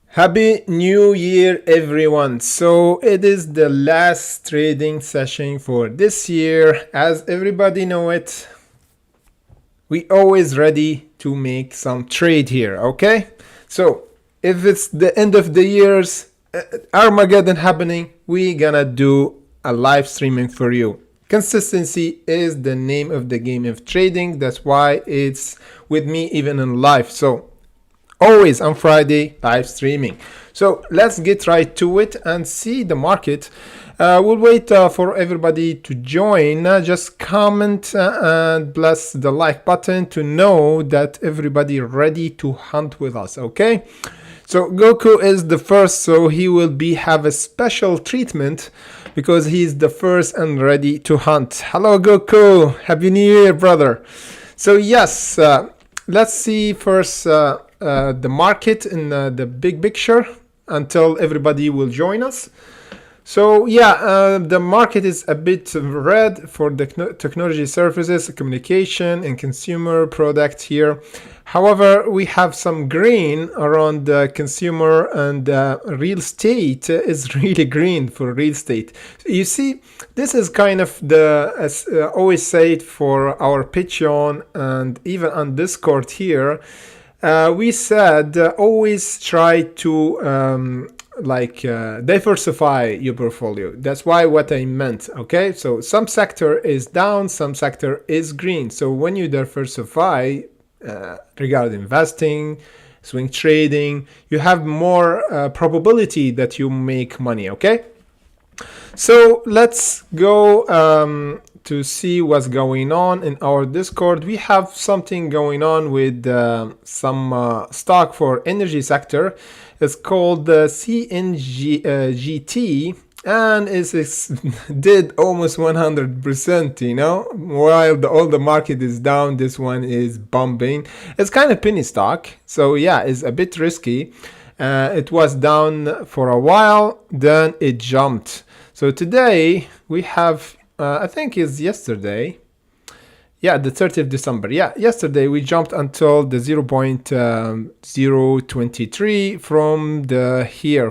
Happy New Year, everyone. So it is the last trading session for this year. As everybody know it, we always ready to make some trade here, okay? So if it's the end of the year's Armageddon happening, we gonna do a live streaming for you. Consistency is the name of the game of trading. That's why it's with me even in live. So always on Friday live streaming. So let's get right to it and see the market. We'll wait for everybody to join. Just comment and bless the like button to know that everybody ready to hunt with us, okay? So Goku is the first, so he will have a special treatment because he's the first and ready to hunt. Hello Goku, Happy New Year, brother. So yes, let's see first the market in the big picture until everybody will join us. So yeah, the market is a bit red for the technology services, communication and consumer product here. However, we have some green around the consumer, and real estate is really green for real estate. You see, this is kind of the, as always said, for our Patreon and even on Discord here. We said always try to diversify your portfolio. That's why what I meant, okay? So some sector is down, some sector is green. So when you diversify regarding investing, swing trading, you have more probability that you make money, okay? So let's go to see what's going on in our Discord. We have something going on with some stock for energy sector. It's called CNGT, and it did almost 100%, you know, while all the market is down. This one is bumping. It's kind of penny stock, so yeah, it's a bit risky. It was down for a while, then it jumped. So today we have I think it's yesterday. Yeah, the 30th of December. Yeah, yesterday we jumped until the 0.023 from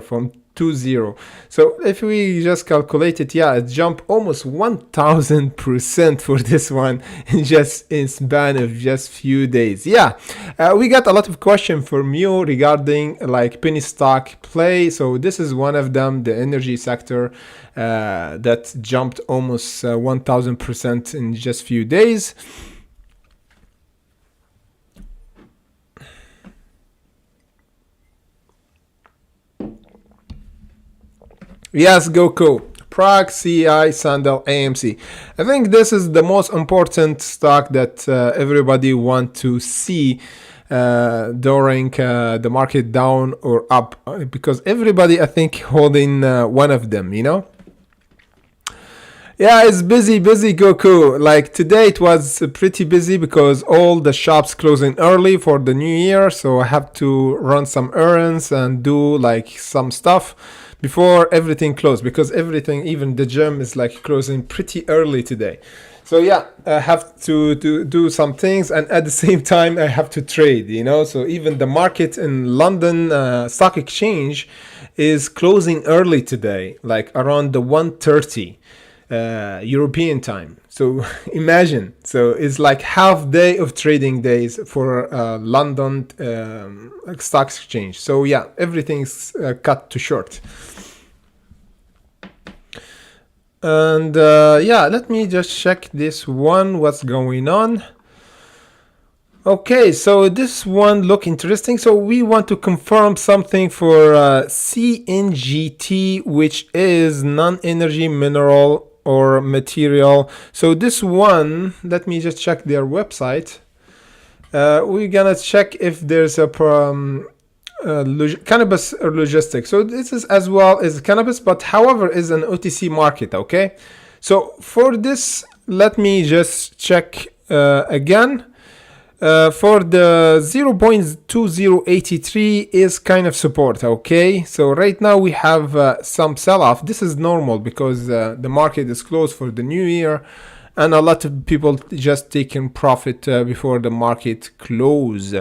from 20. So if we just calculate it, yeah, it jumped almost 1000% for this one in span of just few days. Yeah, we got a lot of questions from you regarding like penny stock play. So this is one of them, the energy sector that jumped almost 1000% in just few days. Yes, Goku, Prague, CI, Sandal, AMC. I think this is the most important stock that everybody want to see during the market down or up, because everybody, I think, holding one of them, you know? Yeah, it's busy, Goku. Like today it was pretty busy because all the shops closing early for the new year. So I have to run some errands and do like some stuff before everything closed, because everything, even the gym, is like closing pretty early today. So yeah, I have to do some things, and at the same time I have to trade, you know. So even the market in London Stock Exchange is closing early today, like around the 1:30 European time. So imagine, so it's like half day of trading days for London Stock Exchange. So yeah, everything's cut to short. And yeah, let me just check this one, what's going on. Okay, so this one look interesting. So we want to confirm something for CNGT, which is non-energy mineral or material. So this one, let me just check their website. We're gonna check if there's a cannabis or logistics. So this is as well as cannabis, but however is an OTC market. Okay, so for this, let me just check again. For the 0.2083 is kind of support. Okay, so right now we have some sell-off. This is normal because the market is closed for the new year, and a lot of people just taking profit before the market close.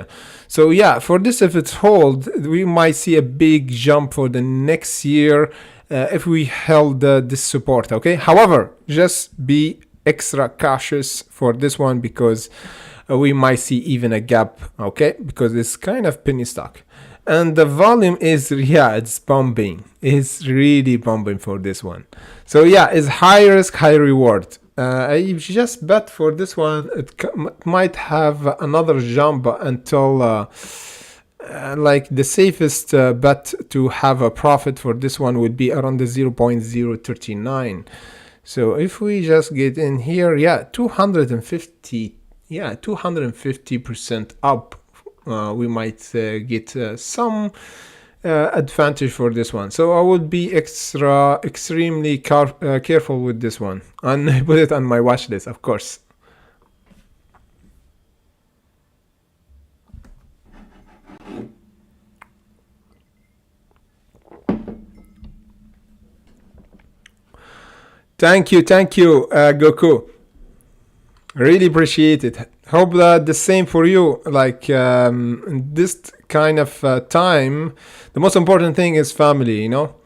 So yeah, for this, if it's hold, we might see a big jump for the next year if we held this support. Okay, however, just be extra cautious for this one because we might see even a gap. Okay, because it's kind of penny stock. And the volume is, yeah, it's pumping. It's really pumping for this one. So yeah, it's high risk, high reward. I just bet for this one, it might have another jump until like the safest bet to have a profit for this one would be around the 0.039. So if we just get in here, yeah, 250, yeah, 250% up. We might get some advantage for this one. So I would be extremely careful with this one, and put it on my watch list, of course. Thank you, Goku. Really appreciate it. Hope that the same for you. Like in this kind of time, the most important thing is family, you know.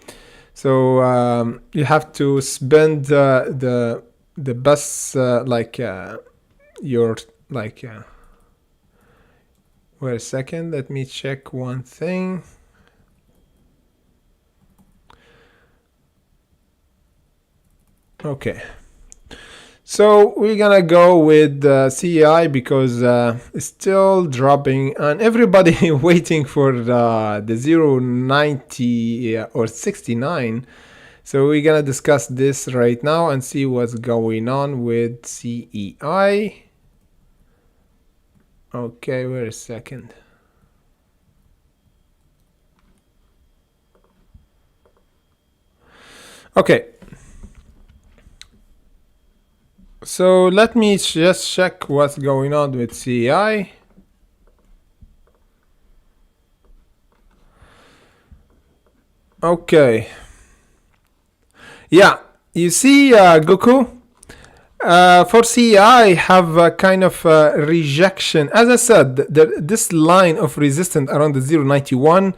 So you have to spend the best like your like. Wait a second. Let me check one thing. Okay. So we're gonna go with CEI because it's still dropping and everybody waiting for the 0.90 or 69. So we're gonna discuss this right now and see what's going on with CEI. Okay, wait a second. Okay. So let me just check what's going on with CEI. Okay. Yeah, you see, Goku, for CEI have a kind of rejection. As I said, this line of resistance around the 0.91.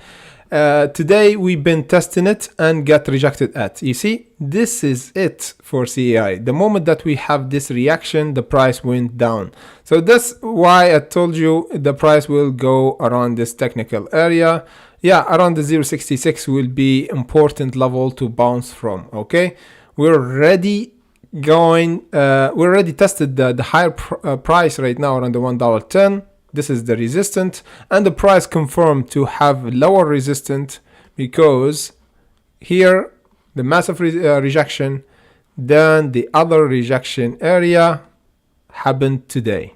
Today we've been testing it and got rejected at. You see, this is it for CEI. The moment that we have this reaction, the price went down. So that's why I told you the price will go around this technical area. Yeah, around the 0.66 will be important level to bounce from. Okay, we're already going. We already tested the higher price right now around the $1.10. This is the resistance, and the price confirmed to have lower resistance because here the massive rejection, then the other rejection area happened today.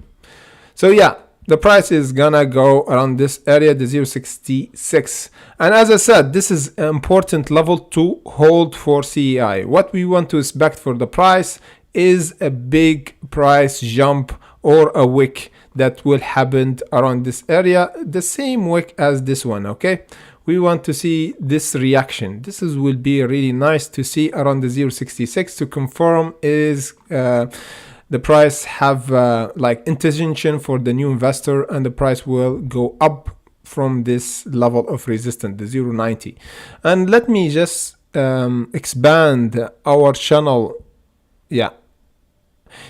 So yeah, the price is gonna go around this area, the 0.66. And as I said, this is an important level to hold for CEI. What we want to expect for the price is a big price jump or a wick that will happen around this area, the same wick as this one. Okay, we want to see this reaction. This will be really nice to see around the 0.66 to confirm is the price have like intention for the new investor, and the price will go up from this level of resistance, the 0.90. And let me just expand our channel. Yeah,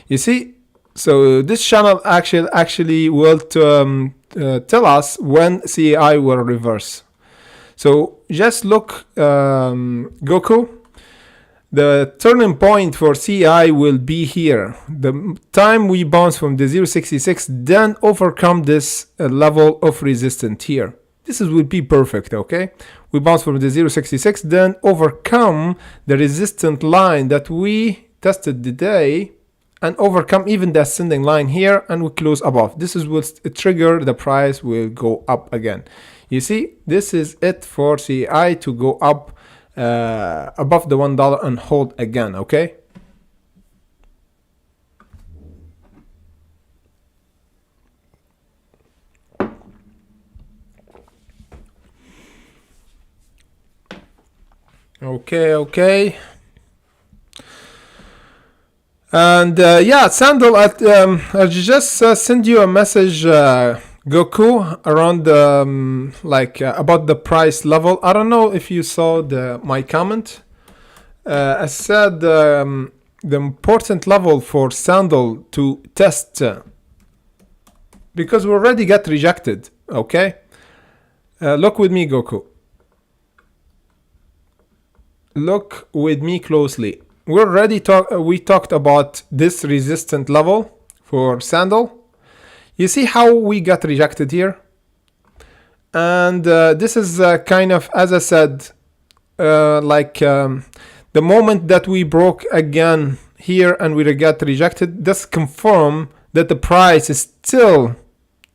you see, so this channel actually will tell us when CEI will reverse. So just look, Goku, the turning point for CEI will be here. The time we bounce from the 0.66, then overcome this level of resistance here. This will be perfect, okay? We bounce from the 0.66, then overcome the resistance line that we tested today, and overcome even the ascending line here, and we close above. This is what trigger the price will go up again. You see, this is it for CEI to go up above the $1 and hold again. Okay, okay. And yeah, Sandal, I just send you a message, Goku, around about the price level. I don't know if you saw my comment. I said the important level for Sandal to test because we already got rejected. Okay, look with me, Goku. Look with me closely. We talked about this resistant level for Sandal. You see how we got rejected here? And this is kind of, as I said, the moment that we broke again here and we got rejected, this confirm that the price is still,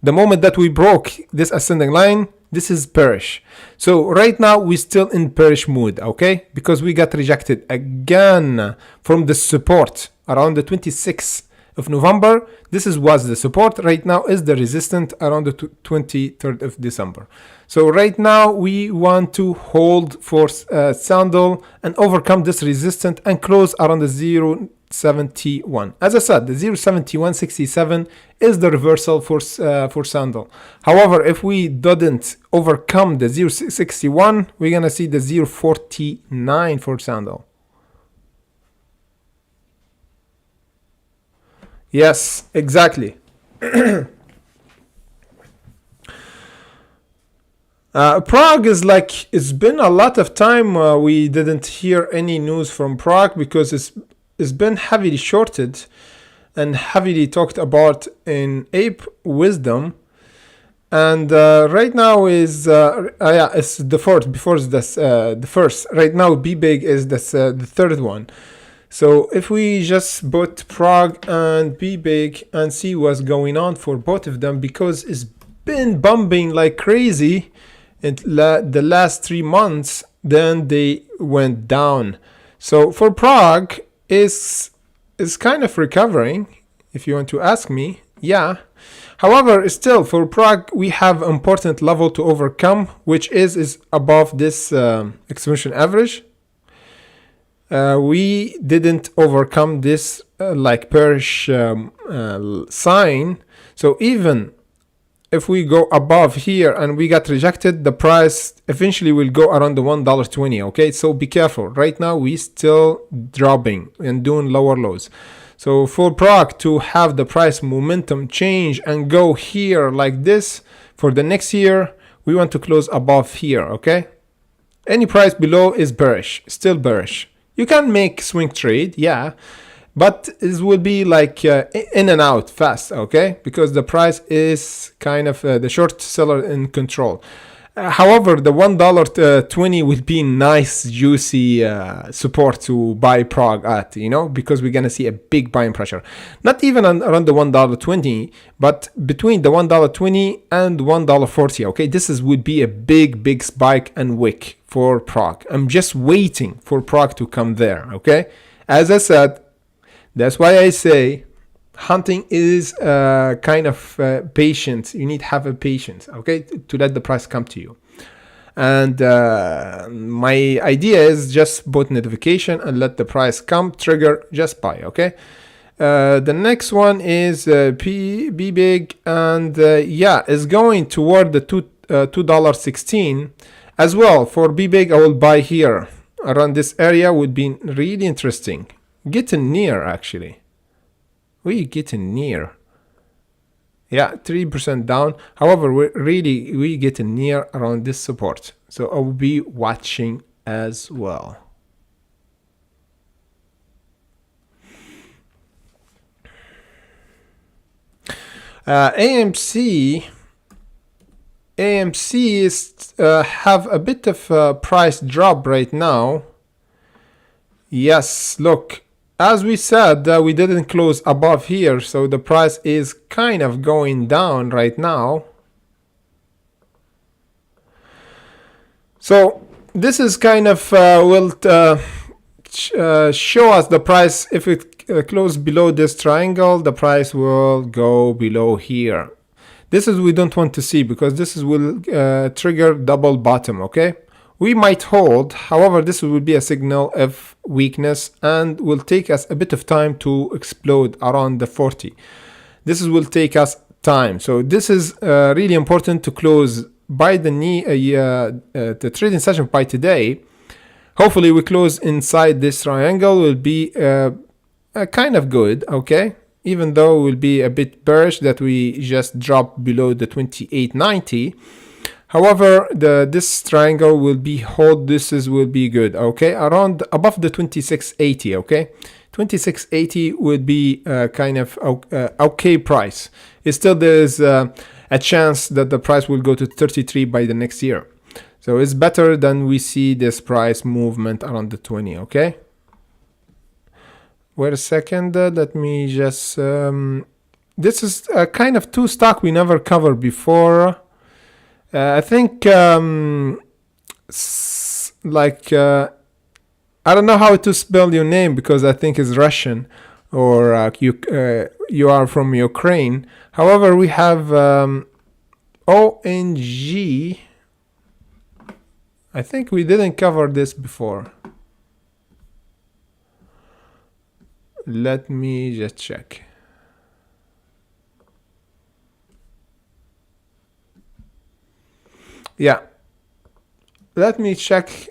the moment that we broke this ascending line, this is bearish. So right now we still in bearish mood, okay? Because we got rejected again from the support around the 26th of November. This was the support. Right now is the resistance around the 23rd of December. So right now we want to hold for Sandal and overcome this resistance and close around the 0.71. As I said, the 0.7167 is the reversal for Sandal. However, if we didn't overcome the 0.61, we're gonna see the 0.49 for Sandal. Yes, exactly. Prague is like, it's been a lot of time we didn't hear any news from Prague because it's been heavily shorted and heavily talked about in Ape Wisdom. And right now is it's the fourth. Before is this the first. Right now BBIG is this the third one. So if we just put Prague and BBIG and see what's going on for both of them, because it's been bumping like crazy in the last 3 months, then they went down. So for Prague is kind of recovering, if you want to ask me. Yeah. However, still for Prague we have important level to overcome, which is above this exponential average. We didn't overcome this like bearish sign. So even if we go above here and we got rejected, the price eventually will go around the $1.20. Okay, so be careful. Right now we still dropping and doing lower lows. So for Prague to have the price momentum change and go here like this for the next year, we want to close above here. Okay, any price below is bearish, still bearish. You can make swing trade, yeah, but it will be like in and out fast, okay? Because the price is kind of the short seller in control. However, the $1.20 will be nice, juicy support to buy Prague at, you know, because we're gonna see a big buying pressure. Not even around the $1.20, but between the $1.20 and $1.40. Okay, would be a big spike and wick for Prague. I'm just waiting for Prague to come there. Okay, as I said, that's why I say hunting is kind of patient. You need to have a patience, okay, to let the price come to you. And my idea is just put notification and let the price come, trigger, just buy. Okay. The next one is BBIG, and yeah, is going toward the $2.16 as well. For BBIG, I will buy here around this area. Would be really interesting. Getting near, actually. We getting near. Yeah, 3% down. However, we getting near around this support. So I will be watching as well. AMC is have a bit of a price drop right now. Yes, look, as we said, we didn't close above here, so the price is kind of going down right now. So this is kind of will show us the price. If it closes below this triangle, the price will go below here. This is we don't want to see, because this will trigger double bottom. Okay, We might hold, however, this will be a signal of weakness and will take us a bit of time to explode around the 40. This will take us time. So this is really important to close by the trading session by today. Hopefully we close inside this triangle will be kind of good, okay? Even though it will be a bit bearish that we just dropped below the 28.90. However, this triangle will be hold. Will be good, okay? Around above the 26.80, okay? 26.80 would be kind of okay price. Still, there's a chance that the price will go to 33 by the next year. So it's better than we see this price movement around the 20, okay? Wait a second. Let me just. This is a kind of two stock we never covered before. I think I don't know how to spell your name because I think it's Russian or you are from Ukraine. However, we have OMG. I think we didn't cover this before. Let me just check. Yeah, let me check.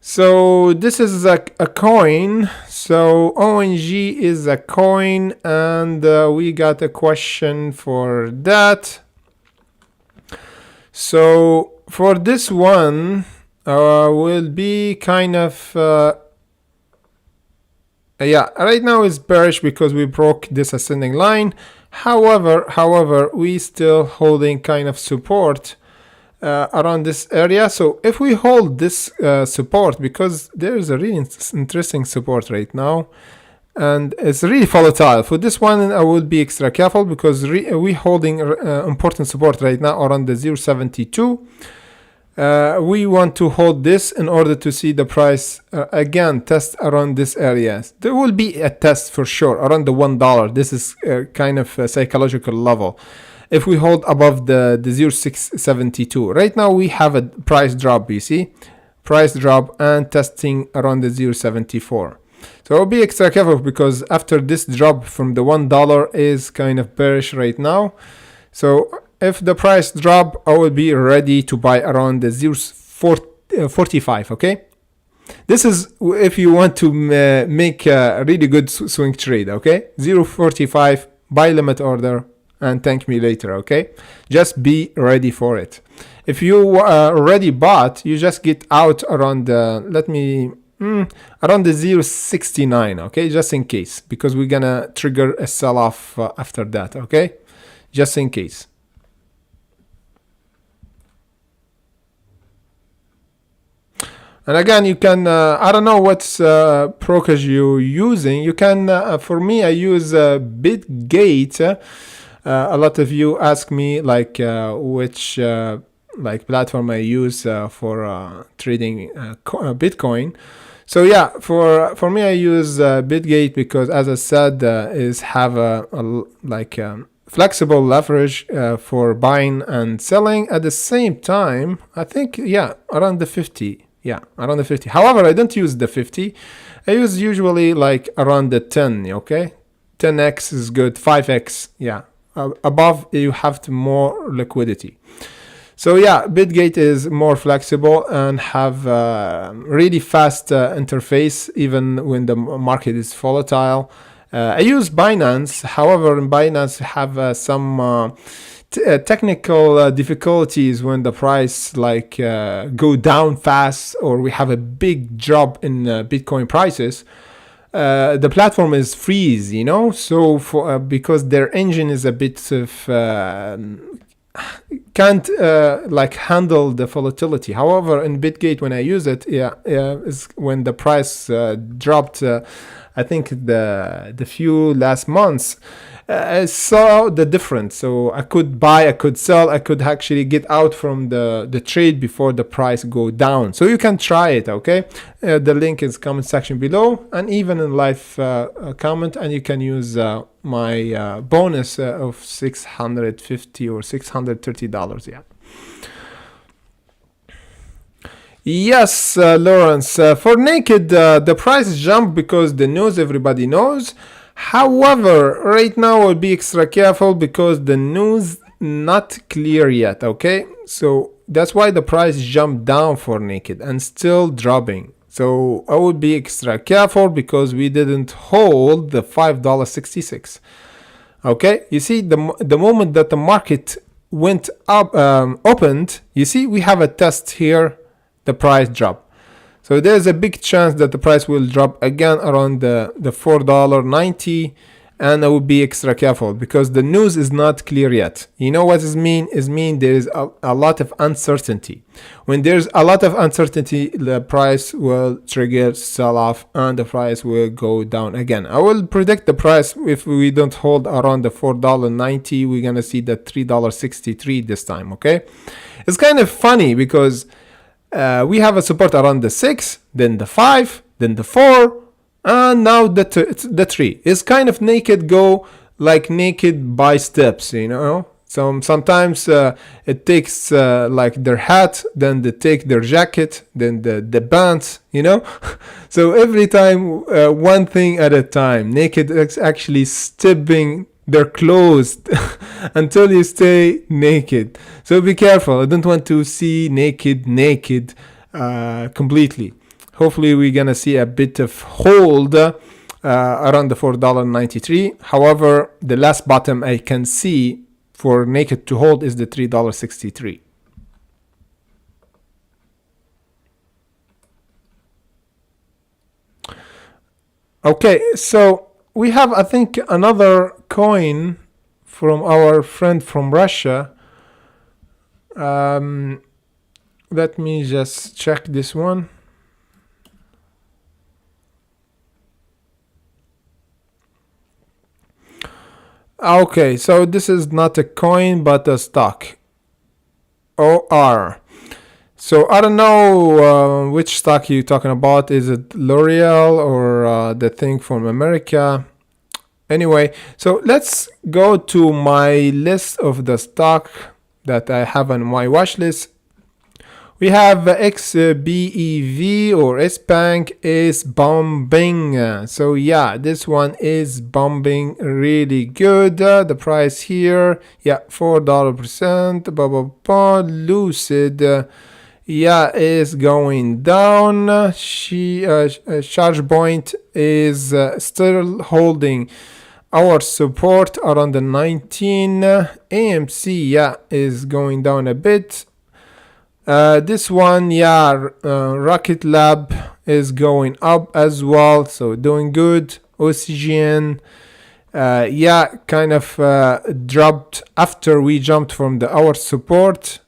So this is a coin. So ONG is a coin, and we got a question for that. So for this one, will be kind of right now it's bearish because we broke this ascending line. However, we still holding kind of support around this area. So if we hold this support, because there is a really interesting support right now and it's really volatile. For this one I will be extra careful because we holding important support right now around the 0.72. We want to hold this in order to see the price again test around this area. There will be a test for sure around the $1. This is kind of a psychological level. If we hold above the 0.672, right now we have a price drop, you see, price drop and testing around the 0.74. So I'll be extra careful because after this drop from the $1 is kind of bearish right now. So if the price drop, I will be ready to buy around the 0.45, okay? This is if you want to make a really good swing trade, okay? 0.45, buy limit order, and thank me later, okay? Just be ready for it. If you already bought, you just get out around the, around the 0.69, okay? Just in case, because we're gonna trigger a sell-off after that, okay? Just in case. And again, you can, I don't know what's PROG you're using. You can, for me, I use Bitget. A lot of you ask me like which platform I use for trading Bitcoin. So yeah, for me I use Bitget because, as I said, is have a flexible leverage for buying and selling at the same time. I think around the 50. Yeah, around the 50. However, I don't use the 50. I use usually like around the 10. Okay, 10x is good. 5x. Yeah. Above you have more liquidity. So yeah, Bitget is more flexible and have really fast interface even when the market is volatile. I use Binance. However, in Binance have some technical difficulties when the price go down fast or we have a big drop in Bitcoin prices. The platform is freeze, so because their engine is a bit of can't handle the volatility. However, in Bitget, when I use it, is when the price dropped, I think the few last months, I saw the difference. So I could buy, I could sell, I could actually get out from the trade before the price go down. So you can try it, okay? The link is comment section below and even in live comment, and you can use my bonus of $650 or $630, yeah. Yes, Lawrence. For Naked, the price jumped because the news everybody knows. However, right now I'll be extra careful because the news not clear yet. Okay, so that's why the price jumped down for Naked and still dropping. So I would be extra careful because we didn't hold the $5.66. Okay, you see the moment that the market went up, opened, you see we have a test here, the price drop. So there's a big chance that the price will drop again around the $4.90, and I will be extra careful because the news is not clear yet. You know what it mean? It mean there is a lot of uncertainty. When there's a lot of uncertainty, the price will trigger sell off and the price will go down again. I will predict the price if we don't hold around the $4.90, we're gonna see the $3.63 this time. Okay, it's kind of funny because we have a support around the 6, then the 5, then the 4, and now the 3. It's kind of Naked go like Naked by steps, you know. So sometimes it takes like their hat, then they take their jacket, then the pants, you know. So every time one thing at a time. Naked is actually stepping their clothes until you stay naked. So be careful. I don't want to see naked completely. Hopefully we're gonna see a bit of hold around the $4.93. However, the last bottom I can see for Naked to hold is the $3.63. Okay, so we have, I think, another coin from our friend from Russia. Let me just check this one. Okay, so this is not a coin but a stock. OR. So I don't know which stock you're talking about. Is it L'Oreal or the thing from America? Anyway, so let's go to my list of the stock that I have on my watch list. We have XBEV or S-Bank is bombing. So yeah, this one is bombing really good. The price here, yeah, $4%. Lucid, yeah, is going down. Charge point is still holding our support around the 19. AMC, yeah, is going down a bit. This one, yeah, Rocket Lab is going up as well, so doing good. Oxygen, yeah, kind of dropped after we jumped from the hour support.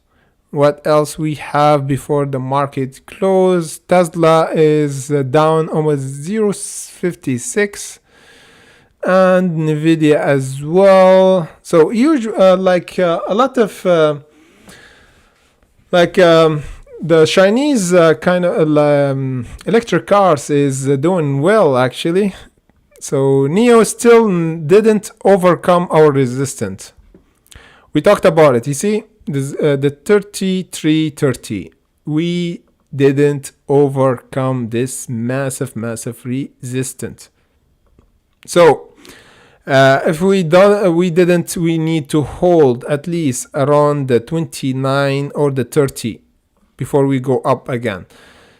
What else we have before the market closed? Tesla is down almost 0.56, and Nvidia as well. So like a lot of the Chinese kind of electric cars is doing well actually. So NIO still didn't overcome our resistance. We talked about it. You see, this, the 3330. We didn't overcome this massive resistance. So if we didn't, we need to hold at least around the 29 or the 30 before we go up again.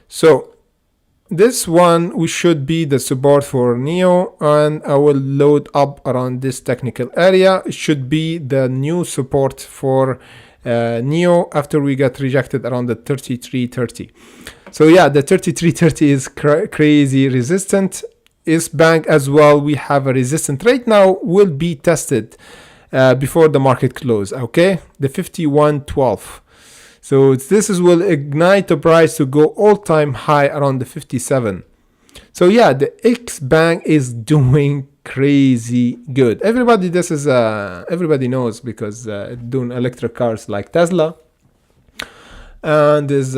So this one we should be the support for NIO, and I will load up around this technical area. It should be the new support for NIO after we got rejected around the 3330. So yeah, the 3330 is crazy resistant. S-Bank as well, we have a resistance right now, will be tested before the market close. Okay, the 5112. So this will ignite the price to go all-time high around the 57. So yeah, the S-Bank is doing crazy good. Everybody knows because doing electric cars like Tesla, and is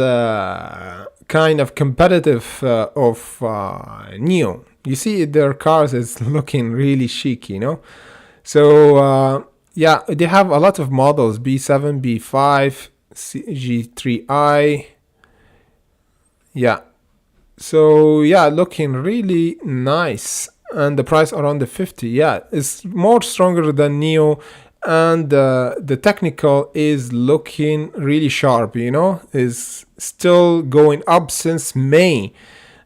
kind of competitive of NIO. You see their cars is looking really chic, you know. So yeah, they have a lot of models: B7, B5, G3i, Yeah. So yeah, looking really nice. And the price around the 50. Yeah, it's more stronger than NIO. And the technical is looking really sharp, you know, is still going up since May.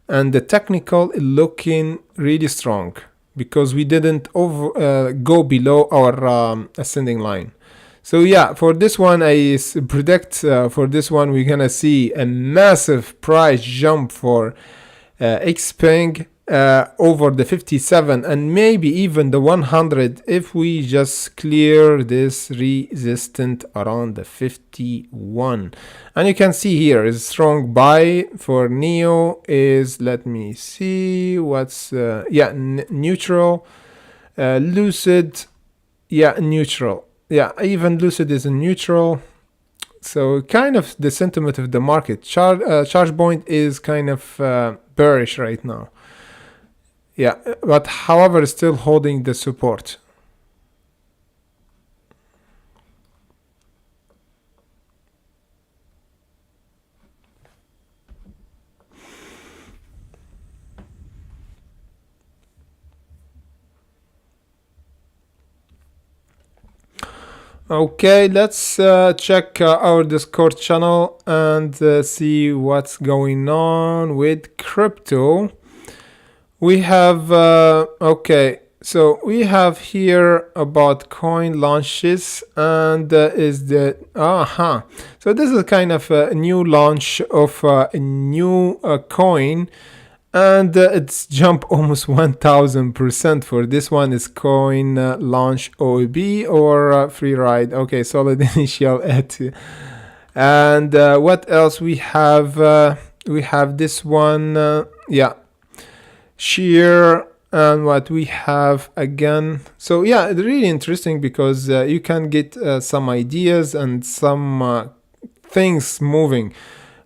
And the technical is looking really strong because we didn't go below our ascending line. So yeah, for this one, I predict for this one we're gonna see a massive price jump for Xpeng over the 57 and maybe even the 100 if we just clear this resistance around the 51. And you can see here is strong buy for NIO is, let me see what's yeah, neutral, Lucid, yeah, neutral. Yeah, even Lucid is in neutral. So kind of the sentiment of the market. Charge point is kind of bearish right now. Yeah, but however, still holding the support. Okay, let's check our Discord channel and see what's going on with crypto. We have, okay, so we have here about coin launches and is the, so this is kind of a new launch of a new coin. And it's jumped almost 1000% for this one is coin launch OEB or free ride. Okay, solid initial at. And what else we have? We have this one, yeah, sheer. And what we have again. So yeah, it's really interesting because you can get some ideas and some things moving.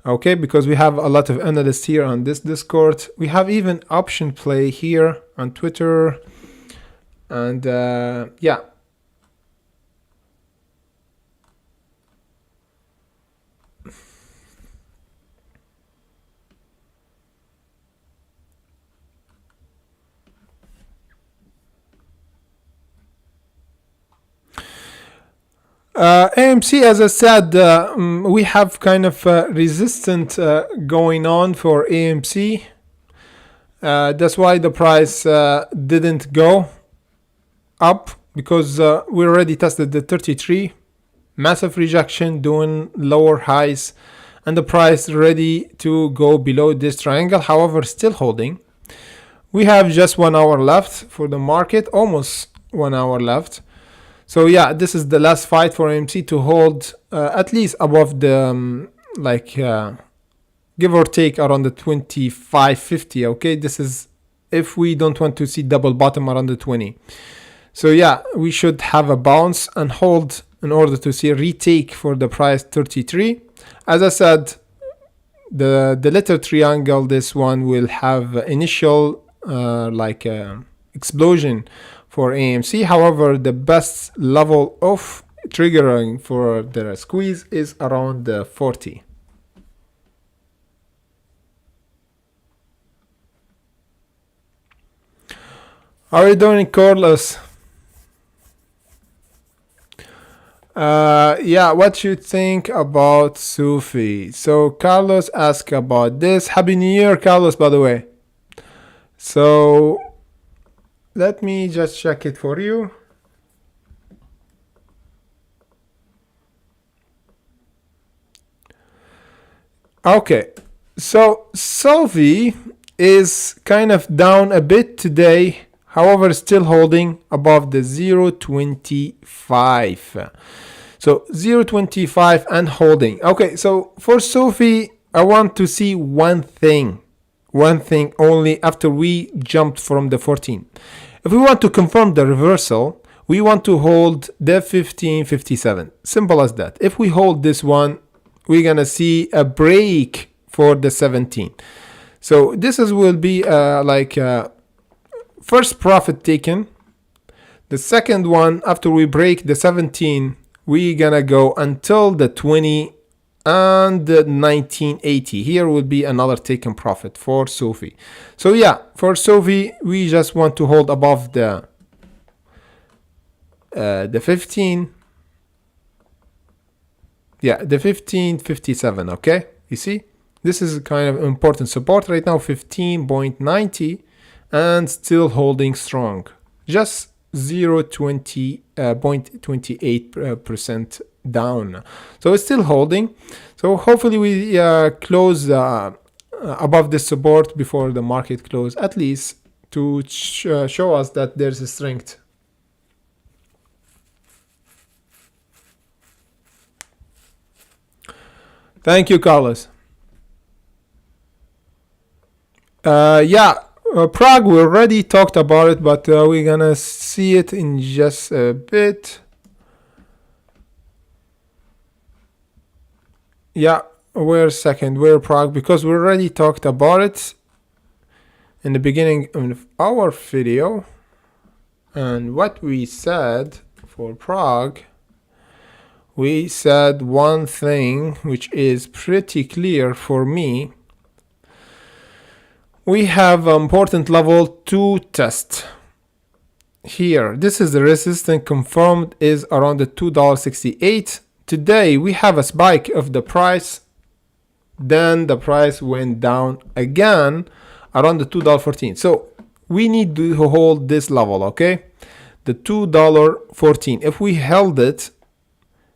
Okay, because we have a lot of analysts here on this Discord. We have even option play here on Twitter. And yeah. AMC, as I said, we have kind of resistance going on for AMC. That's why the price didn't go up because we already tested the 33. Massive rejection doing lower highs and the price ready to go below this triangle. However, still holding. We have just 1 hour left for the market, almost 1 hour left. So yeah, this is the last fight for AMC to hold at least above the give or take around the 25.50. Okay, this is if we don't want to see double bottom around the 20. So yeah, we should have a bounce and hold in order to see a retake for the price 33. As I said, the letter triangle, this one will have initial explosion for AMC. However, the best level of triggering for the squeeze is around the 40. How are you doing, Carlos? Yeah, what you think about Sofi? So Carlos asked about this. Happy New Year, Carlos, by the way. So let me just check it for you. Okay, so Sofi is kind of down a bit today. However, still holding above the 0.25. So 0.25 and holding. Okay, so for Sofi, I want to see one thing only after we jumped from the 14. If we want to confirm the reversal, we want to hold the 15.57. Simple as that. If we hold this one, we're gonna see a break for the 17. So this will be first profit taken. The second one, after we break the 17, we're gonna go until the 20 and 1980. Here will be another taken profit for Sofi. So yeah, for Sofi, we just want to hold above the 15. Yeah, the 1557. Okay, you see, this is kind of important support right now, 15.90, and still holding strong, just 0.28% down. So it's still holding. So hopefully we close above this support before the market close, at least to show us that there's a strength. Thank you, Carlos. Prague, we already talked about it, but we're gonna see it in just a bit. Yeah, wait a second, where Prague, because we already talked about it in the beginning of our video. And what we said for Prague, we said one thing which is pretty clear for me. We have an important level 2 test here. This is the resistance confirmed is around the $2.68. Today we have a spike of the price, then the price went down again around the $2.14. So we need to hold this level, okay? The $2.14. If we held it,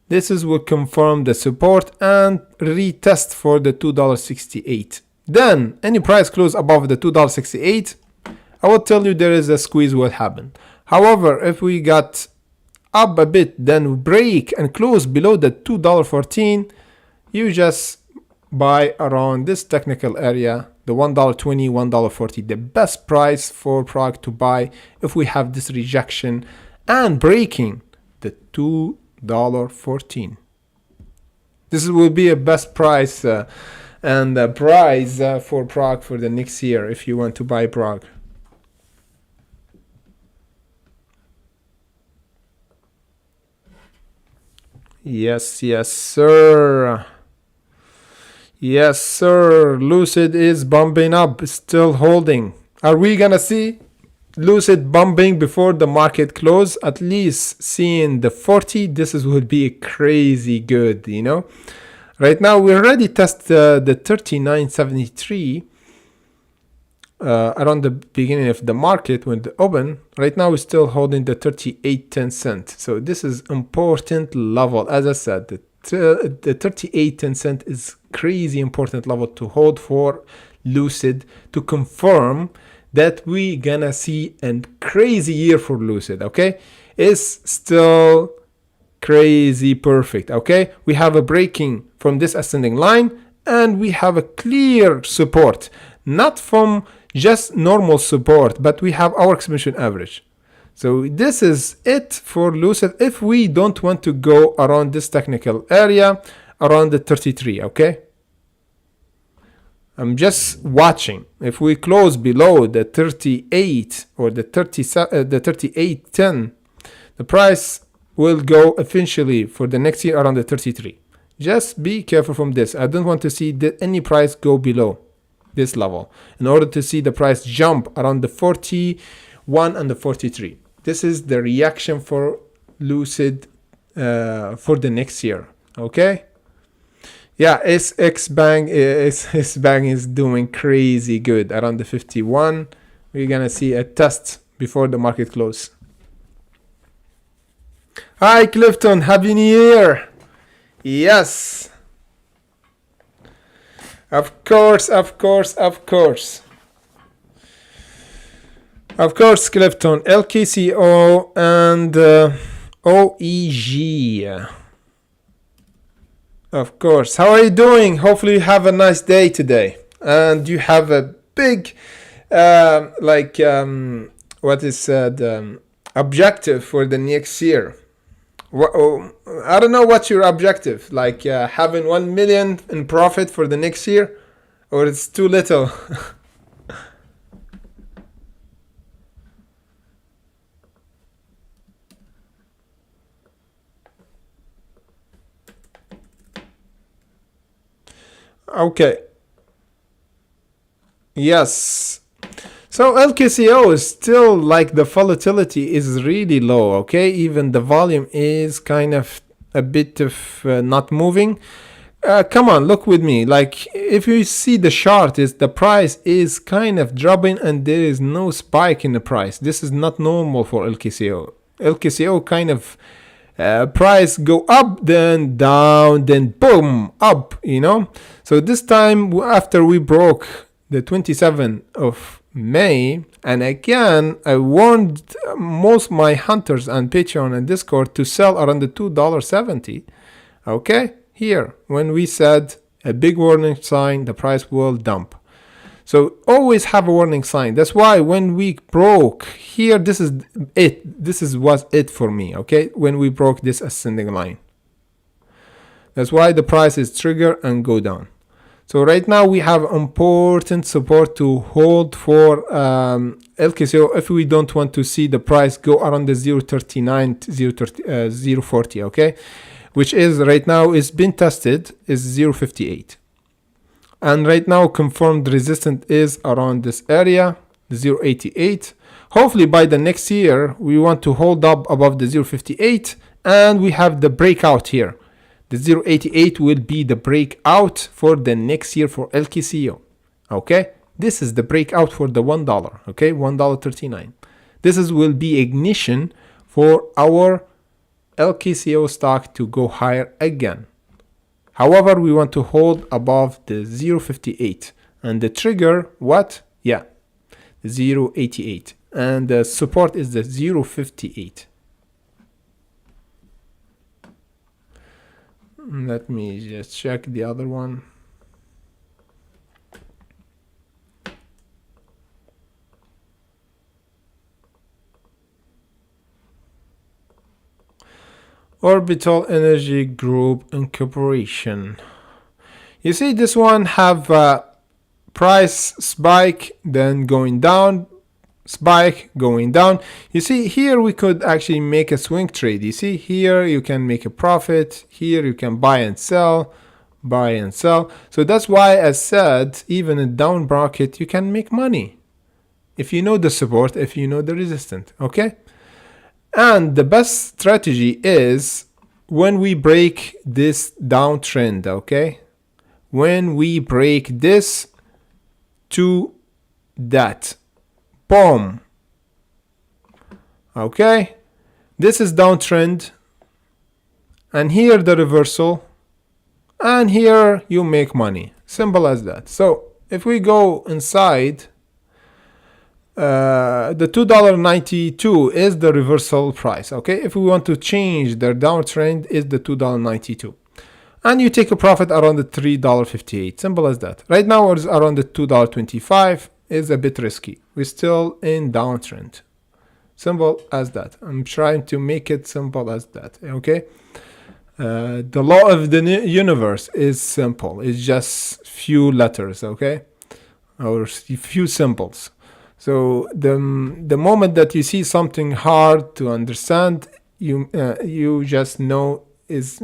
this is what confirm the support and retest for the $2.68. Then any price close above the $2.68, I will tell you there is a squeeze will happen. However, if we got up a bit, then break and close below the $2.14, you just buy around this technical area, the $1.20, $1.40, the best price for Prague to buy if we have this rejection and breaking the $2.14. This will be a best price and the price for Prague for the next year if you want to buy Prague. Yes, sir. Yes, sir. Lucid is bumping up, still holding. Are we gonna see Lucid bumping before the market close? At least seeing the 40, this would be crazy good, you know. Right now we already tested the 39.73 around the beginning of the market when it opened. Right now we're still holding the 38.10. So this is important level. As I said, the 38.10 is crazy important level to hold for Lucid to confirm that we gonna see a crazy year for Lucid. Okay, it's still crazy perfect. Okay, we have a breaking from this ascending line and we have a clear support, not from just normal support, but we have our exponential average. So this is it for Lucid if we don't want to go around this technical area around the 33. Okay, I'm just watching. If we close below the 38 or the 38.10, the price will go eventually for the next year around the 33. Just be careful from this. I don't want to see any price go below this level in order to see the price jump around the 41 and the 43. This is the reaction for Lucid for the next year. Okay, yeah, SX-Bang is doing crazy good around the 51. We're gonna see a test before the market close. Hi Clifton, happy new year. Yes, of course, Clifton, LKCO and OEG. Of course. How are you doing? Hopefully you have a nice day today and you have a big objective for the next year. I don't know what's your objective, like having 1 million in profit for the next year, or it's too little. Okay. Yes. So LKCO is still like the volatility is really low, okay? Even the volume is kind of a bit of not moving. Come on, look with me. Like if you see the chart, is the price is kind of dropping and there is no spike in the price. This is not normal for LKCO. LKCO kind of price go up, then down, then boom, up, you know? So this time after we broke the 27th of May, and again I warned most my hunters on Patreon and Discord to sell around the $2.70. Okay, here when we said a big warning sign, the price will dump. So always have a warning sign. That's why when we broke here, this is it. Was it for me. Okay, when we broke this ascending line. That's why the price is trigger and go down. So right now we have important support to hold for LKCO if we don't want to see the price go around the 0.39, 0.40, okay? Which is right now is been tested is 0.58. And right now confirmed resistance is around this area, the 0.88. Hopefully by the next year we want to hold up above the 0.58 and we have the breakout here. The 0.88 will be the breakout for the next year for LKCO. Okay, this is the breakout for the $1. Okay, $1.39. This will be ignition for our LKCO stock to go higher again. However, we want to hold above the 0.58 and the trigger what? Yeah, 0.88 and the support is the 0.58. Let me just check the other one. Orbital Energy Group Incorporation. You see this one have price spike, then going down, spike, going down. You see here we could actually make a swing trade. You see here you can make a profit. Here you can buy and sell, buy and sell. So that's why I said even in down market you can make money if you know the support, if you know the resistance. Okay. And the best strategy is when we break this downtrend. Okay, when we break this to that, boom. Okay, this is downtrend, and here the reversal, and here you make money. Simple as that. So if we go inside, the $2.92 is the reversal price. Okay, if we want to change the downtrend is the $2.92, and you take a profit around the $3.58. Simple as that. Right now it's around the $2.25. Is a bit risky. We're still in downtrend. Simple as that. I'm trying to make it simple as that. Okay, the law of the universe is simple. It's just few letters. Okay, or few symbols. So the moment that you see something hard to understand, you just know is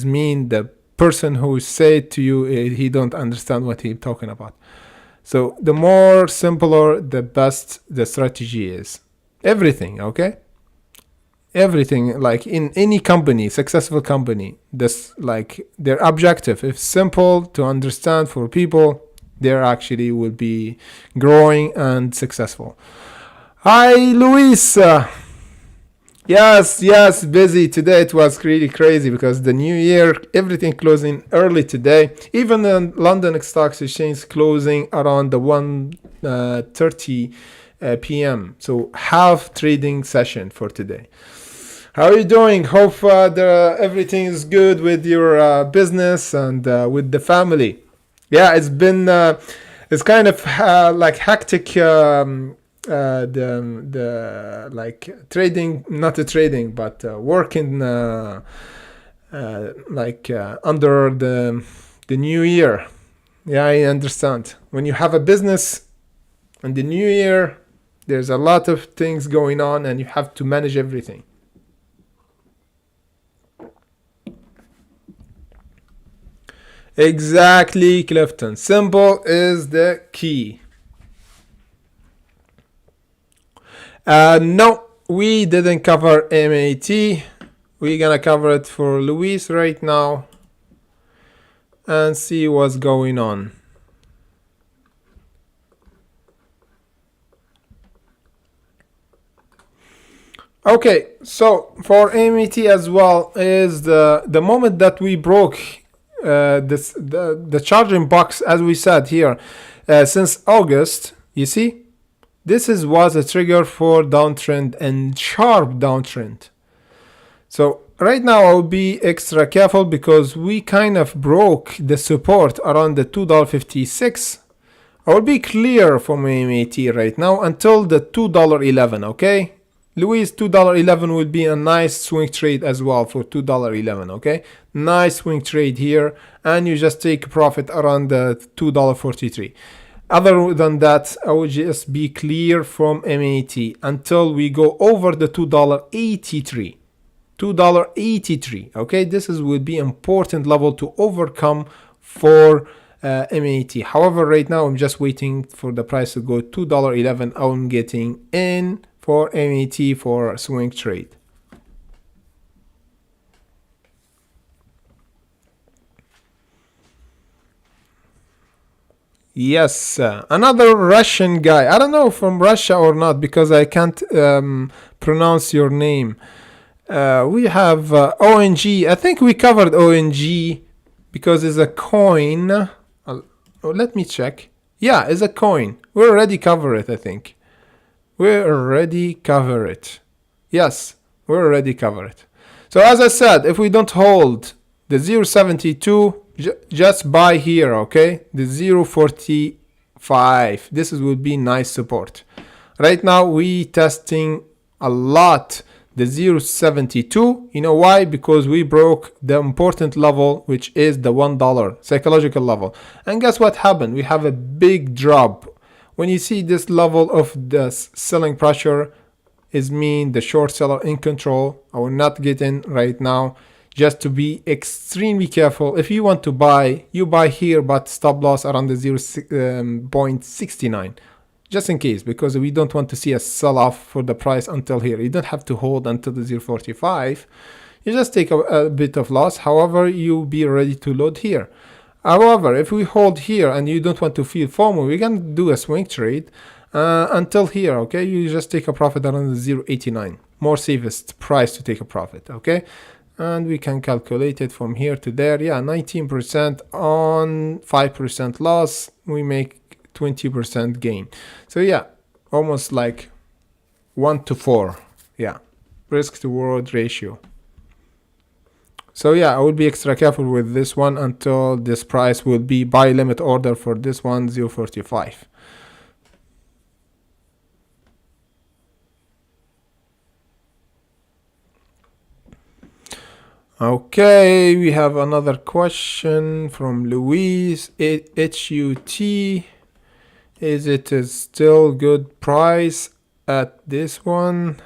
mean the person who said to you he don't understand what he's talking about. So the more simpler, the best the strategy is. Everything, okay? Everything, like in any company, successful company, this like their objective is simple to understand for people. They actually will be growing and successful. Hi, Luis. Yes, busy today. It was really crazy because the new year, everything closing early today. Even the London Stock Exchange closing around the 1:30 p.m. So half trading session for today. How are you doing? Hope everything is good with your business and with the family. Yeah, it's been it's kind of like hectic. The like trading, not a trading, but working like under the new year. Yeah, I understand. When you have a business in the new year, there's a lot of things going on, and you have to manage everything. Exactly, Clifton. Simple is the key. No, we didn't cover M80. We're gonna cover it for Luis right now and see what's going on. Okay, so for M80 as well is the moment that we broke the charging box, as we said here, since August. You see, this was a trigger for downtrend and sharp downtrend. So right now I'll be extra careful because we kind of broke the support around the $2.56. I will be clear from M80 right now until the $2.11, okay? Luis, $2.11 will be a nice swing trade as well for $2.11, okay? Nice swing trade here, and you just take profit around the $2.43. Other than that, I will just be clear from M80 until we go over the $2.83. $2.83, okay? This will be important level to overcome for M80. However, right now I'm just waiting for the price to go $2.11. I'm getting in for M80 for a swing trade. Yes, another Russian guy. I don't know from Russia or not because I can't pronounce your name. We have ONG. I think we covered ONG because it's a coin. Let me check. Yeah, it's a coin. We already covered it, I think. We already covered it. Yes, we already covered it. So as I said, if we don't hold the 0.72, just buy here, okay? The 0.45. This would be nice support. Right now we testing a lot the 0.72. You know why? Because we broke the important level, which is the $1 psychological level. And guess what happened? We have a big drop. When you see this level of the selling pressure, is mean the short seller in control. I will not get in right now. Just to be extremely careful. If you want to buy, you buy here, but stop loss around the 0.69. Just in case, because we don't want to see a sell-off for the price until here. You don't have to hold until the 0.45. You just take a bit of loss. However, you'll be ready to load here. However, if we hold here and you don't want to feel FOMO, we can do a swing trade until here, okay? You just take a profit around the 0.89. More safest price to take a profit, okay? And we can calculate it from here to there. Yeah, 19% on 5% loss. We make 20% gain. So yeah, almost like 1 to 4. Yeah, risk to reward ratio. So yeah, I will be extra careful with this one until this price will be buy limit order for this one 0.45. Okay, we have another question from Luis. HUT, is it a still good price at this one?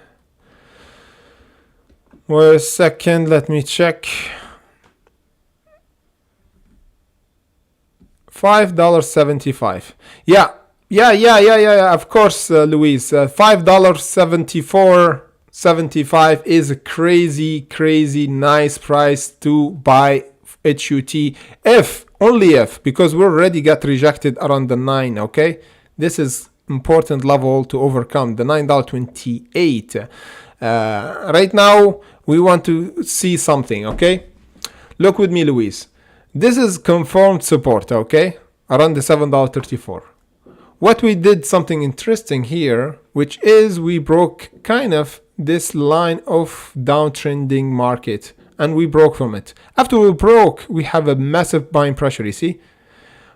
Wait a second, let me check. $5.75. Yeah, of course, Luis. $5.74.75 is a crazy nice price to buy HUT. If, only if, because we already got rejected around the 9, okay? This is important level to overcome, the $9.28. Right now, we want to see something, okay? Look with me, Luis. This is confirmed support, okay? Around the $7.34. What we did something interesting here, which is we broke kind of this line of downtrending market, and we broke from it. After we broke, we have a massive buying pressure, you see?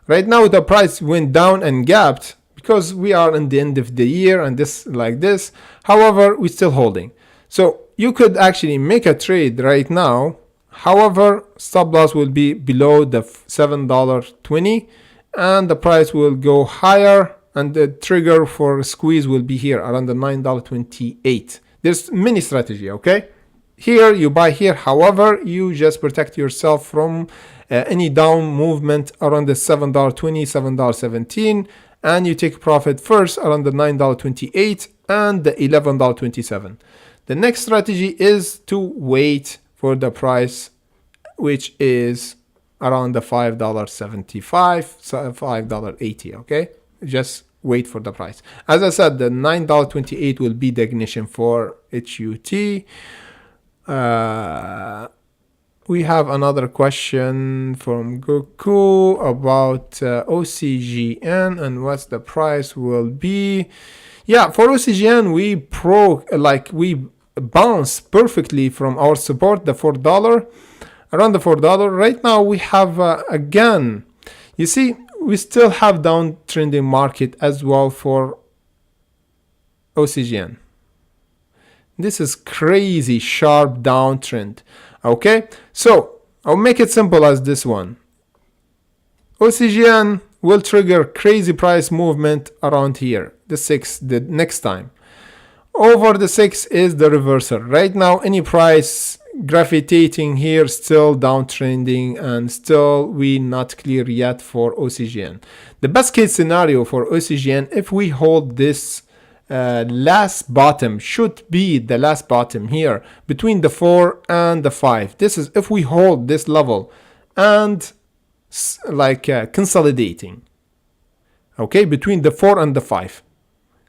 Right now, the price went down and gapped because we are in the end of the year and this like this. However, we're still holding. So you could actually make a trade right now. However, stop loss will be below the $7.20 and the price will go higher, and the trigger for squeeze will be here around the $9.28. There's mini strategy, okay? here, you buy here. However, you just protect yourself from any down movement around the $7.20, $7.17, and you take profit first around the $9.28 and the $11.27. The next strategy is to wait for the price, which is around the $5.75, $5.80. Okay, just wait for the price. As I said, the $9.28 will be the ignition for HUT. We have another question from Goku about OCGN and what's the price will be. Yeah, for OCGN, we bounce perfectly from our support, the $4, around the $4. Right now we have again, you see, we still have downtrending market as well for OCGN. This is crazy sharp downtrend. Okay, so I'll make it simple as this one. OCGN will trigger crazy price movement around here, the 6, the next time. Over the 6 is the reversal. Right now, any price gravitating here, still downtrending, and still we not clear yet for OCGN. The best case scenario for OCGN, if we hold this last bottom, should be the last bottom here between the 4 and the 5. This is if we hold this level and consolidating, okay, between the 4 and the 5.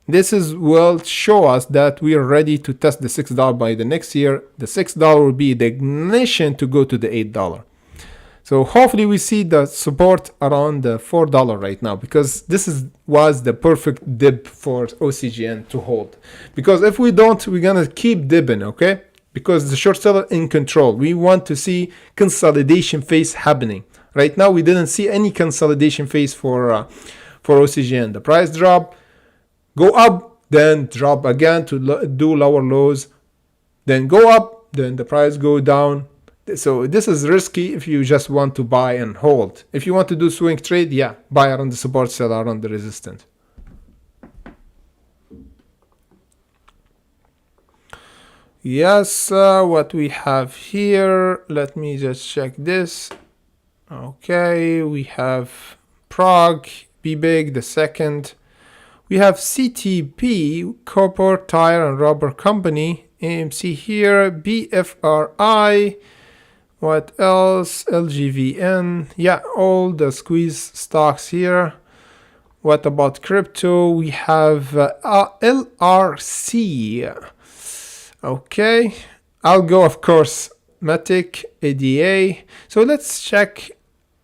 This will show us that we are ready to test the $6 by the next year. The $6 will be the ignition to go to the $8. So hopefully we see the support around the $4 right now, because this was the perfect dip for OCGN to hold. Because if we don't, we're gonna keep dipping, okay? Because the short seller in control. We want to see consolidation phase happening. Right now we didn't see any consolidation phase for OCGN. The price drop, go up, then drop again to do lower lows, then go up, then the price go down. So this is risky if you just want to buy and hold. If you want to do swing trade, yeah, buy around the support, sell around the resistance. Yes, what we have here, let me just check this. Okay, we have PROG, BBIG, the second. We have CTP, Copper, Tire and Rubber Company, AMC here, BFRI. What else? LGVN. Yeah, all the squeeze stocks here. What about crypto? We have LRC. Okay. Algo, of course, Matic, ADA. So let's check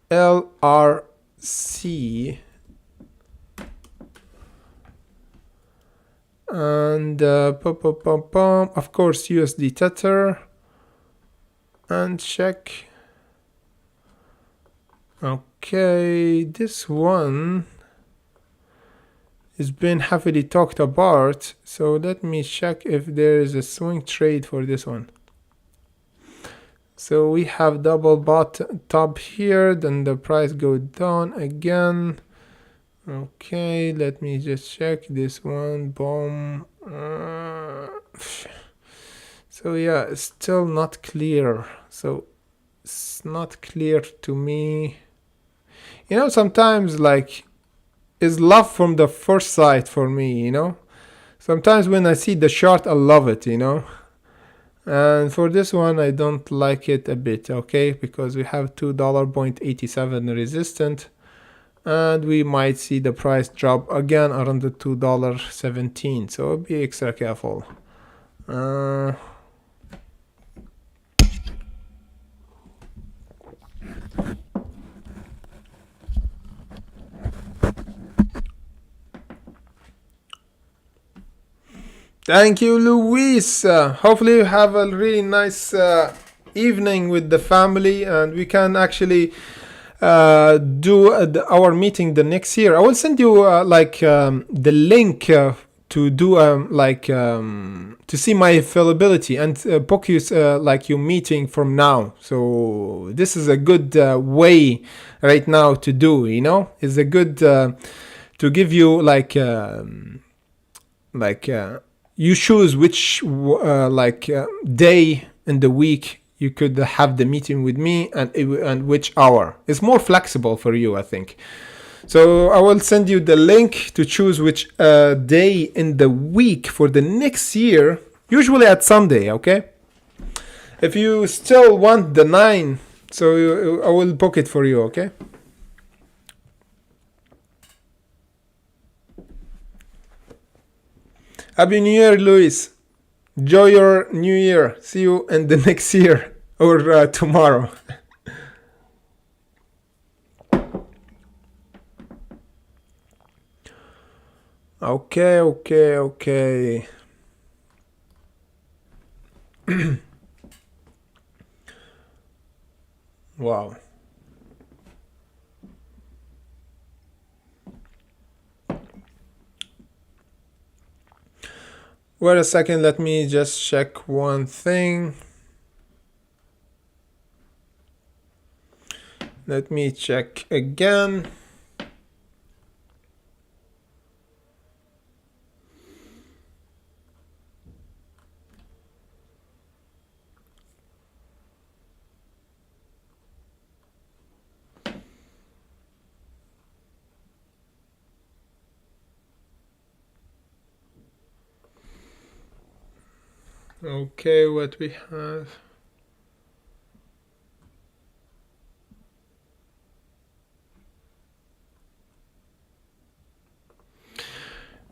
LRC. And of course, USD Tether. And check. Okay, this one has been heavily talked about, so let me check if there is a swing trade for this one. So we have double bottom top here, then the price go down again. Okay, let me just check this one. Boom. So yeah, it's still not clear. So it's not clear to me. You know, sometimes it's love from the first sight for me, you know. Sometimes when I see the chart, I love it, you know. And for this one, I don't like it a bit, okay? Because we have $2.87 resistance. And we might see the price drop again around the $2.17. So be extra careful. Thank you, Luis. Hopefully you have a really nice evening with the family, and we can actually do our meeting the next year. I will send you the link to do to see my availability and book you your meeting from now. So this is a good way right now to do, you know. It's a good to give you you choose which day in the week you could have the meeting with me, and which hour. It's more flexible for you, I think. So I will send you the link to choose which day in the week for the next year, usually at Sunday, okay? If you still want the 9, so I will book it for you, okay? Happy New Year, Luis. Enjoy your new year. See you in the next year or tomorrow. Okay. Wow. Wait a second, let me just check one thing. Let me check again. Okay, what we have.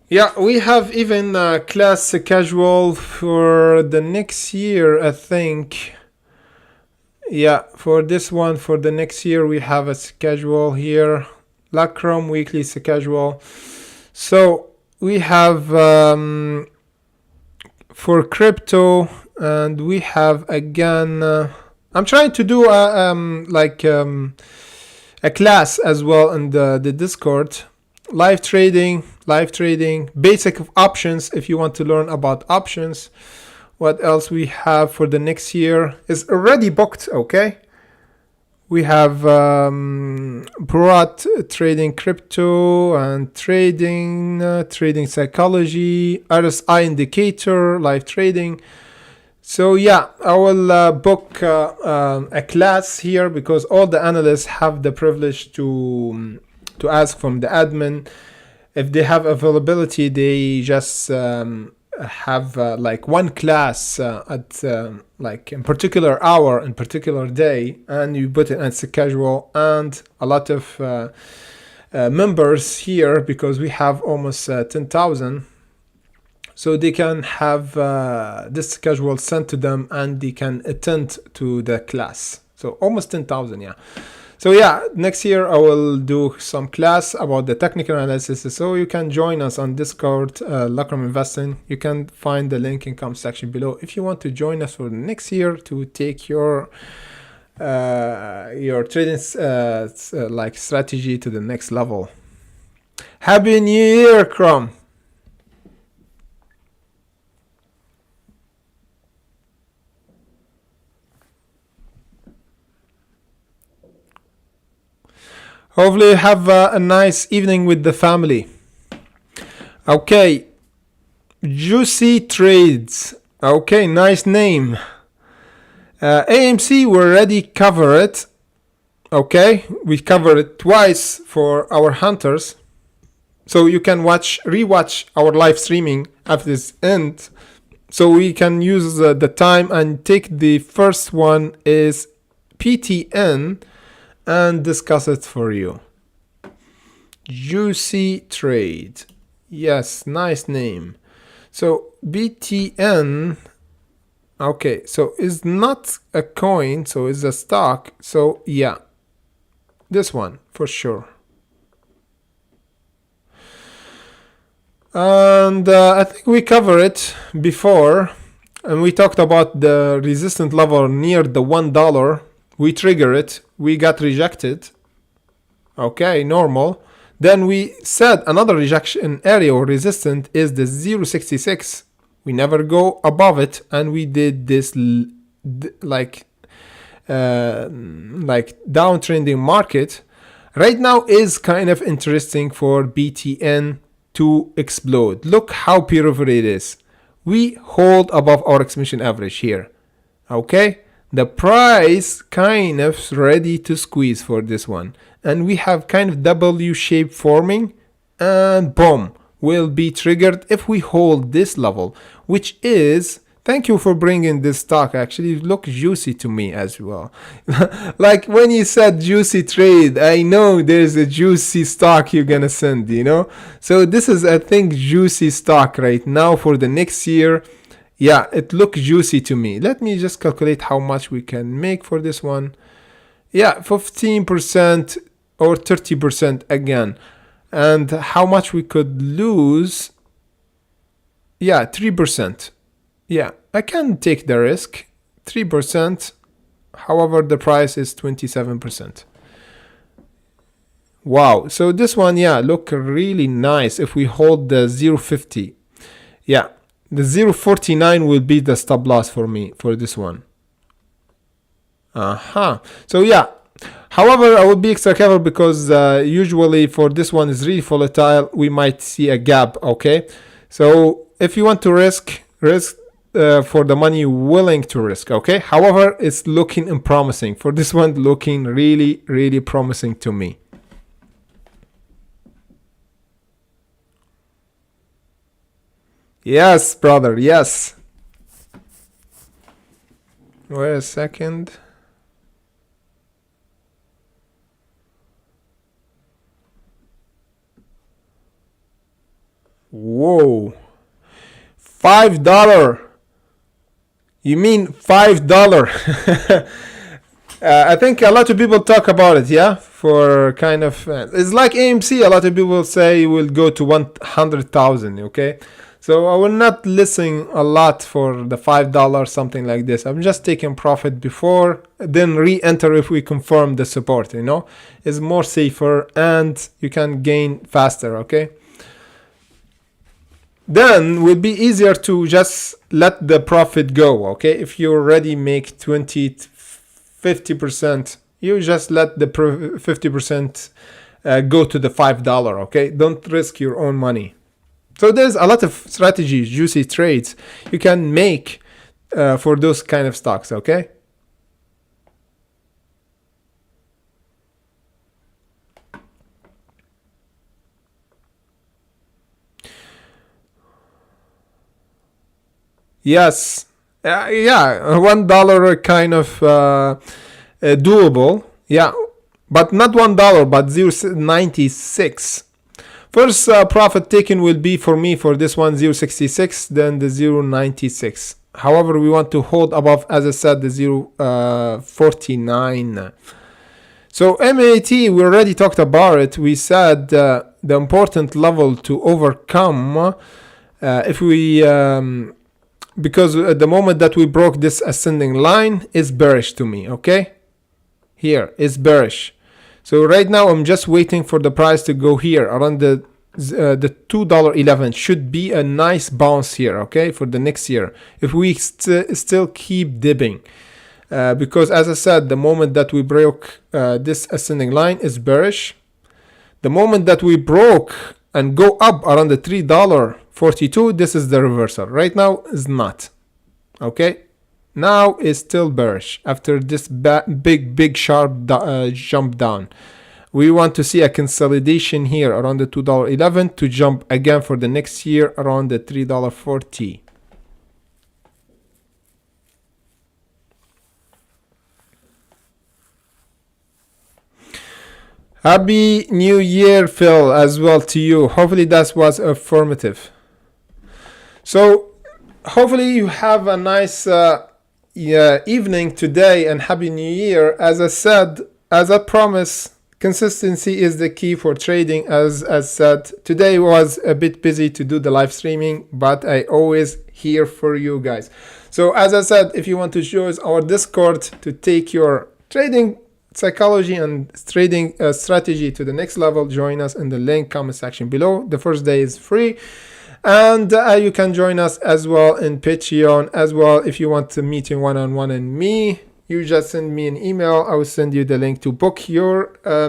Yeah, we have even a class schedule for the next year, I think. Yeah, for this one, for the next year, we have a schedule here. Lacrom weekly schedule. So we have for crypto, and we have again, I'm trying to do a class as well in the Discord. Live trading, basic options if you want to learn about options. What else we have for the next year is already booked, okay? We have broad trading crypto and trading psychology, RSI indicator, live trading. So yeah, I will book a class here because all the analysts have the privilege to ask from the admin. If they have availability, they just have like one class at like in particular hour in particular day, and you put it as a casual, and a lot of members here because we have almost 10,000, so they can have this schedule sent to them and they can attend to the class. So almost 10,000, yeah. So yeah, next year I will do some class about the technical analysis. So you can join us on Discord, Lacrom Investing. You can find the link in comment section below if you want to join us for the next year to take your trading like strategy to the next level. Happy New Year, Chrome. Hopefully you have a nice evening with the family. Okay, Juicy Trades. Okay, nice name. AMC, we already covered it. Okay, we covered it twice for our hunters. So you can rewatch our live streaming after this end. So we can use the time and take the first one is PTN and discuss it for you. Juicy Trade. Yes, nice name. So BTN, okay, so it's not a coin, so it's a stock. So yeah, this one for sure. And I think we covered it before, and we talked about the resistance level near the $1. We trigger it, we got rejected. Okay, normal. Then we said another rejection area or resistance is the 0.66. We never go above it, and we did this like downtrending market. Right now is kind of interesting for BTN to explode. Look how beautiful it is. We hold above our exponential average here. Okay, the price kind of ready to squeeze for this one, and we have kind of W shape forming, and boom, will be triggered if we hold this level, which is, thank you for bringing this stock, actually look juicy to me as well. Like when you said juicy trade, I know there's a juicy stock you're gonna send, you know. So this is, I think, juicy stock right now for the next year. Yeah, it looks juicy to me. Let me just calculate how much we can make for this one. Yeah, 15% or 30% again. And how much we could lose. Yeah, 3%. Yeah, I can take the risk. 3%. However, the price is 27%. Wow. So this one, yeah, look really nice if we hold the 0.50. Yeah, the 0.49 will be the stop loss for me for this one. So yeah. However, I will be extra careful because usually for this one is really volatile. We might see a gap. Okay. So if you want to risk for the money you're willing to risk. Okay. However, it's looking unpromising for this one, looking really, really promising to me. Yes, brother. Yes. Wait a second. Whoa. $5. You mean $5? I think a lot of people talk about it, yeah? For kind of, it's like AMC. A lot of people say will go to 100,000, okay? So I will not listen a lot for the $5, something like this. I'm just taking profit before, then re-enter if we confirm the support, you know? It's more safer and you can gain faster, okay? Then will be easier to just let the profit go, okay? If you already make 50%, you just let the 50% go to the $5, okay? Don't risk your own money. So there's a lot of strategies, juicy trades you can make for those kind of stocks, okay? Yes. Yeah, $1 kind of doable. Yeah, but not $1, but 0.96. First profit taken will be for me for this one 0.66, then the 0.96. However, we want to hold above, as I said, the 0.49. So M80, we already talked about it. We said the important level to overcome if we, because at the moment that we broke this ascending line is bearish to me, okay? Here is bearish. So right now I'm just waiting for the price to go here around the $2.11. Should be a nice bounce here, okay, for the next year if we still keep dipping, because as I said, the moment that we broke this ascending line is bearish. The moment that we broke and go up around the $3.42, this is the reversal. Right now is not, okay. Now is still bearish after this big sharp jump down. We want to see a consolidation here around the $2.11 to jump again for the next year around the $3.40. Happy New Year, Phil, as well to you. Hopefully that was informative. So hopefully you have a nice evening today and Happy New Year. As I said, as I promised, consistency is the key for trading. As said, today was a bit busy to do the live streaming, but I always here for you guys. So as I said, if you want to join our Discord to take your trading psychology and trading strategy to the next level, join us in the link comment section below. The first day is free. And you can join us as well in Patreon as well if you want to meet in one-on-one and me. you just send me an email. I will send you the link to book your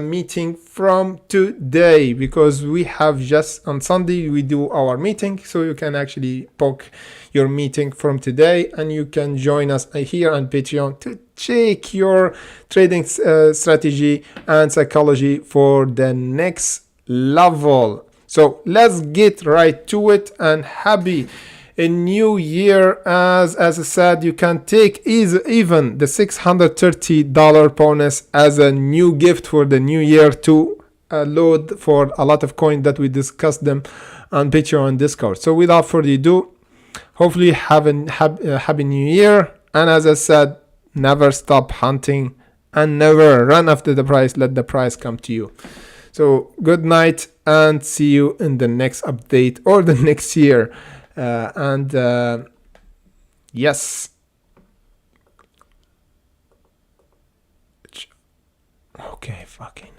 meeting from today, because we have just on Sunday we do our meeting, so you can actually book your meeting from today, and you can join us here on Patreon to check your trading strategy and psychology for the next level. So let's get right to it, and happy a new year. As I said, you can take even the $630 bonus as a new gift for the new year to load for a lot of coins that we discussed them on Patreon and Discord. So without further ado, hopefully have a happy new year. And as I said, never stop hunting and never run after the price. Let the price come to you. So good night, and see you in the next update or the next year. Yes. Okay, fucking